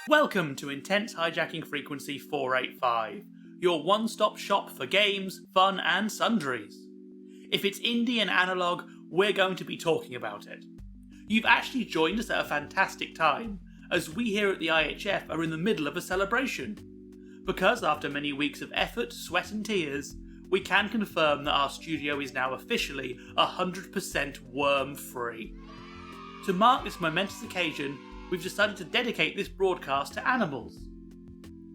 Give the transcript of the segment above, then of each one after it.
Welcome to Intense Hijacking Frequency 485, your one-stop shop for games, fun and sundries. If it's indie and analogue, we're going to be talking about it. You've actually joined us at a fantastic time, as we here at the IHF are in the middle of a celebration. Because after many weeks of effort, sweat and tears, we can confirm that our studio is now officially 100% worm-free. To mark this momentous occasion, we've decided to dedicate this broadcast to animals.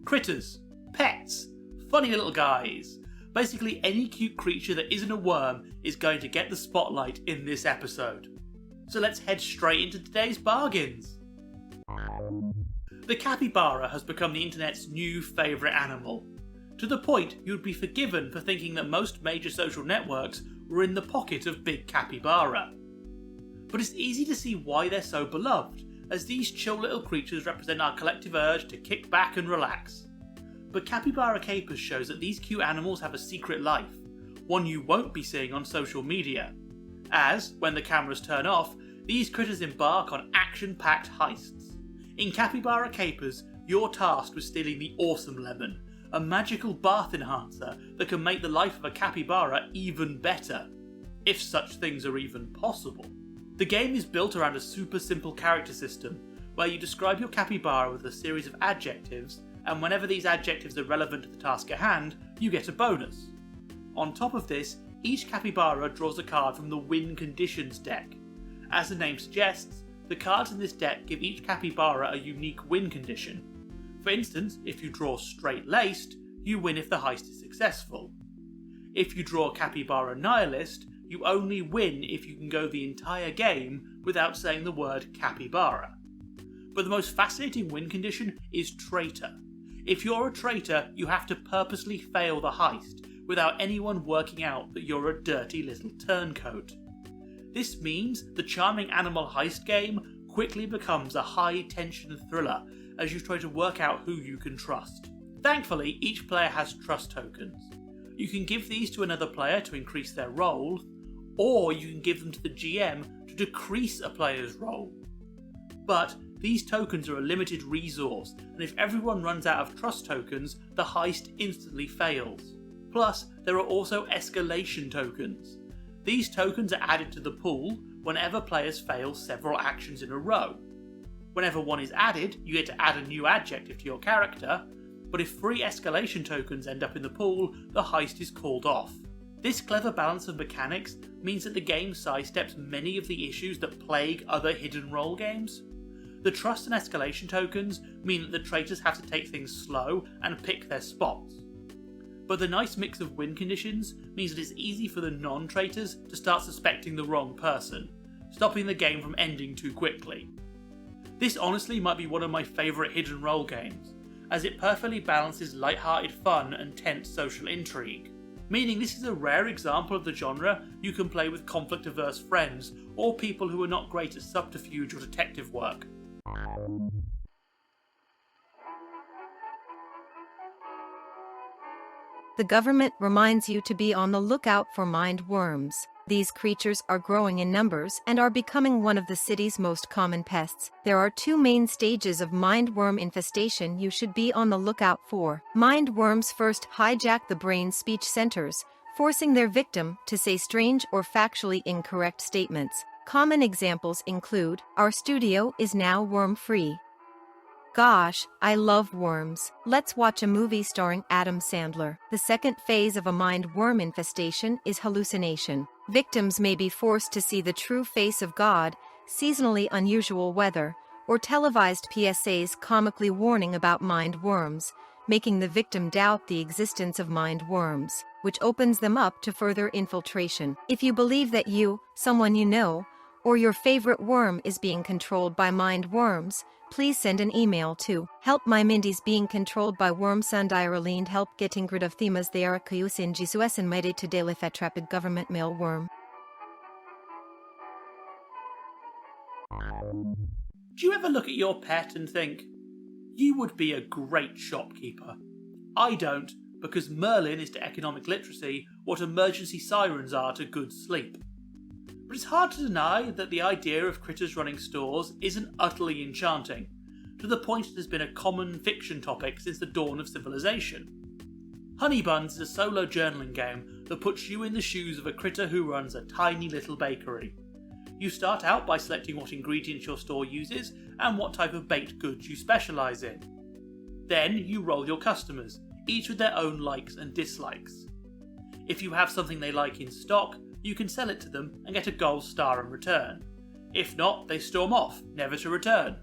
Critters, pets, funny little guys. Basically any cute creature that isn't a worm is going to get the spotlight in this episode. So let's head straight into today's bargains. The capybara has become the internet's new favourite animal, to the point you'd be forgiven for thinking that most major social networks were in the pocket of Big Capybara. But it's easy to see why they're so beloved, as these chill little creatures represent our collective urge to kick back and relax. But Capybara Capers shows that these cute animals have a secret life, one you won't be seeing on social media, as, when the cameras turn off, these critters embark on action-packed heists. In Capybara Capers, you're tasked with stealing the Awesome Lemon, a magical bath enhancer that can make the life of a capybara even better, if such things are even possible. The game is built around a super simple character system, where you describe your capybara with a series of adjectives, and whenever these adjectives are relevant to the task at hand, you get a bonus. On top of this, each capybara draws a card from the Win Conditions deck. As the name suggests, the cards in this deck give each capybara a unique win condition. For instance, if you draw Straight-Laced, you win if the heist is successful. If you draw Capybara Nihilist, you only win if you can go the entire game without saying the word capybara. But the most fascinating win condition is Traitor. If you're a traitor, you have to purposely fail the heist, without anyone working out that you're a dirty little turncoat. This means the charming animal heist game quickly becomes a high-tension thriller as you try to work out who you can trust. Thankfully, each player has trust tokens. You can give these to another player to increase their roll, or you can give them to the GM to decrease a player's roll. But these tokens are a limited resource, and if everyone runs out of trust tokens, the heist instantly fails. Plus, there are also escalation tokens. These tokens are added to the pool whenever players fail several actions in a row. Whenever one is added, you get to add a new adjective to your character, but if 3 escalation tokens end up in the pool, the heist is called off. This clever balance of mechanics means that the game sidesteps many of the issues that plague other hidden role games. The trust and escalation tokens mean that the traitors have to take things slow and pick their spots. But the nice mix of win conditions means that it's easy for the non-traitors to start suspecting the wrong person, stopping the game from ending too quickly. This honestly might be one of my favourite hidden role games, as it perfectly balances light-hearted fun and tense social intrigue, meaning this is a rare example of the genre you can play with conflict-averse friends or people who are not great at subterfuge or detective work. The government reminds you to be on the lookout for mind worms. These creatures are growing in numbers and are becoming one of the city's most common pests. There are 2 main stages of mind worm infestation you should be on the lookout for. Mind worms first hijack the brain's speech centers, forcing their victim to say strange or factually incorrect statements. Common examples include, "Our studio is now worm-free." "Gosh, I love worms. Let's watch a movie starring Adam Sandler." The second phase of a mind worm infestation is hallucination. Victims may be forced to see the true face of God, seasonally unusual weather, or televised PSAs comically warning about mind worms, making the victim doubt the existence of mind worms, which opens them up to further infiltration. If you believe that you, someone you know, or your favorite worm is being controlled by mind worms, please send an email to "Help my Mindy's being controlled by worms and Ireland help getting rid of themas they are in Jesus and made to daily fetrapid government mail worm." Do you ever look at your pet and think, you would be a great shopkeeper? I don't, because Merlin is to economic literacy what emergency sirens are to good sleep. But it's hard to deny that the idea of critters running stores isn't utterly enchanting, to the point it has been a common fiction topic since the dawn of civilization. Honey Buns is a solo journaling game that puts you in the shoes of a critter who runs a tiny little bakery. You start out by selecting what ingredients your store uses and what type of baked goods you specialise in. Then you roll your customers, each with their own likes and dislikes. If you have something they like in stock, you can sell it to them and get a gold star in return. If not, they storm off, never to return.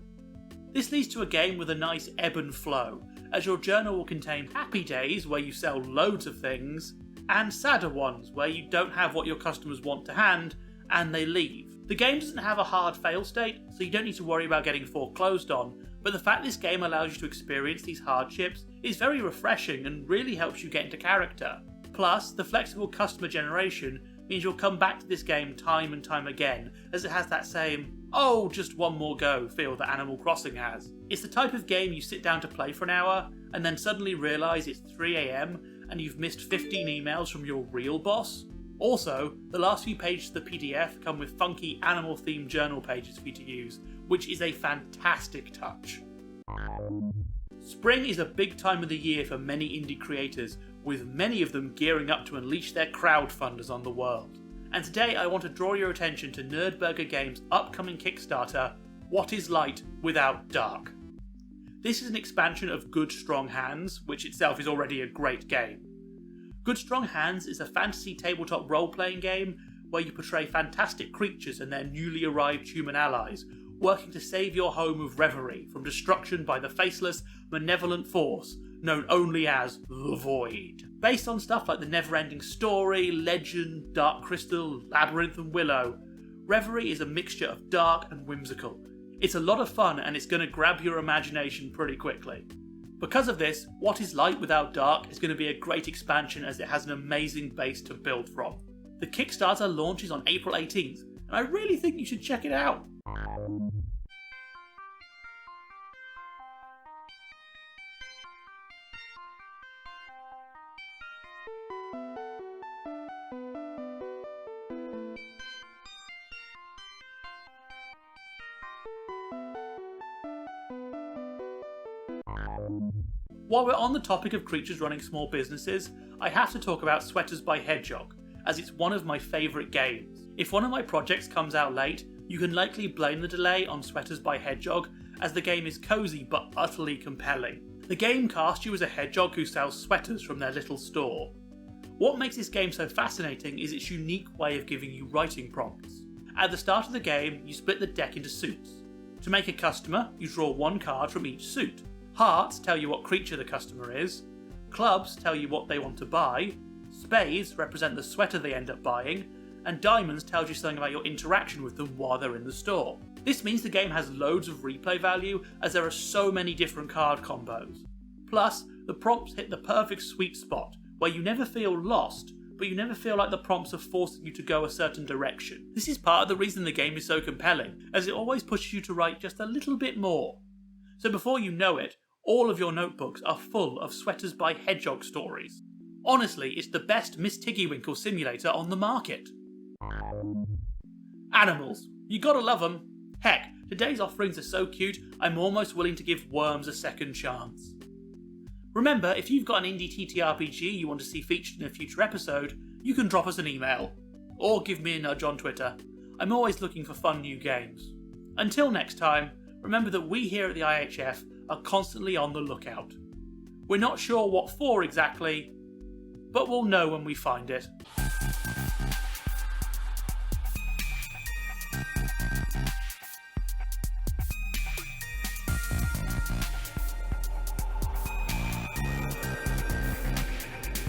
This leads to a game with a nice ebb and flow, as your journal will contain happy days where you sell loads of things, and sadder ones where you don't have what your customers want to hand, and they leave. The game doesn't have a hard fail state, so you don't need to worry about getting foreclosed on, but the fact this game allows you to experience these hardships is very refreshing and really helps you get into character. Plus, the flexible customer generation means you'll come back to this game time and time again, as it has that same, oh, just one more go feel that Animal Crossing has. It's the type of game you sit down to play for an hour, and then suddenly realise it's 3 AM and you've missed 15 emails from your real boss. Also, the last few pages of the PDF come with funky animal-themed journal pages for you to use, which is a fantastic touch. Spring is a big time of the year for many indie creators, with many of them gearing up to unleash their crowdfunders on the world. And today I want to draw your attention to Nerburger Games' upcoming Kickstarter, What is Light Without Dark? This is an expansion of Good Strong Hands, which itself is already a great game. Good Strong Hands is a fantasy tabletop role-playing game where you portray fantastic creatures and their newly arrived human allies, working to save your home of Reverie from destruction by the faceless, malevolent force known only as the Void. Based on stuff like The Neverending Story, Legend, Dark Crystal, Labyrinth and Willow, Reverie is a mixture of dark and whimsical. It's a lot of fun and it's going to grab your imagination pretty quickly. Because of this, What is Light Without Dark is going to be a great expansion as it has an amazing base to build from. The Kickstarter launches on April 18th, and I really think you should check it out. While we're on the topic of creatures running small businesses, I have to talk about Sweaters by Hedgehog, as it's one of my favourite games. If one of my projects comes out late, you can likely blame the delay on Sweaters by Hedgehog, as the game is cosy but utterly compelling. The game casts you as a hedgehog who sells sweaters from their little store. What makes this game so fascinating is its unique way of giving you writing prompts. At the start of the game, you split the deck into suits. To make a customer, you draw one card from each suit. Hearts tell you what creature the customer is, clubs tell you what they want to buy, spades represent the sweater they end up buying, and diamonds tells you something about your interaction with them while they're in the store. This means the game has loads of replay value as there are so many different card combos. Plus, the prompts hit the perfect sweet spot where you never feel lost, but you never feel like the prompts are forcing you to go a certain direction. This is part of the reason the game is so compelling, as it always pushes you to write just a little bit more. So before you know it, all of your notebooks are full of Sweaters by Hedgehog stories. Honestly, it's the best Miss Tiggywinkle simulator on the market. Animals. You gotta love them. Heck, today's offerings are so cute, I'm almost willing to give worms a second chance. Remember, if you've got an indie TTRPG you want to see featured in a future episode, you can drop us an email. Or give me a nudge on Twitter. I'm always looking for fun new games. Until next time, remember that we here at the IHF are constantly on the lookout. We're not sure what for exactly, but we'll know when we find it.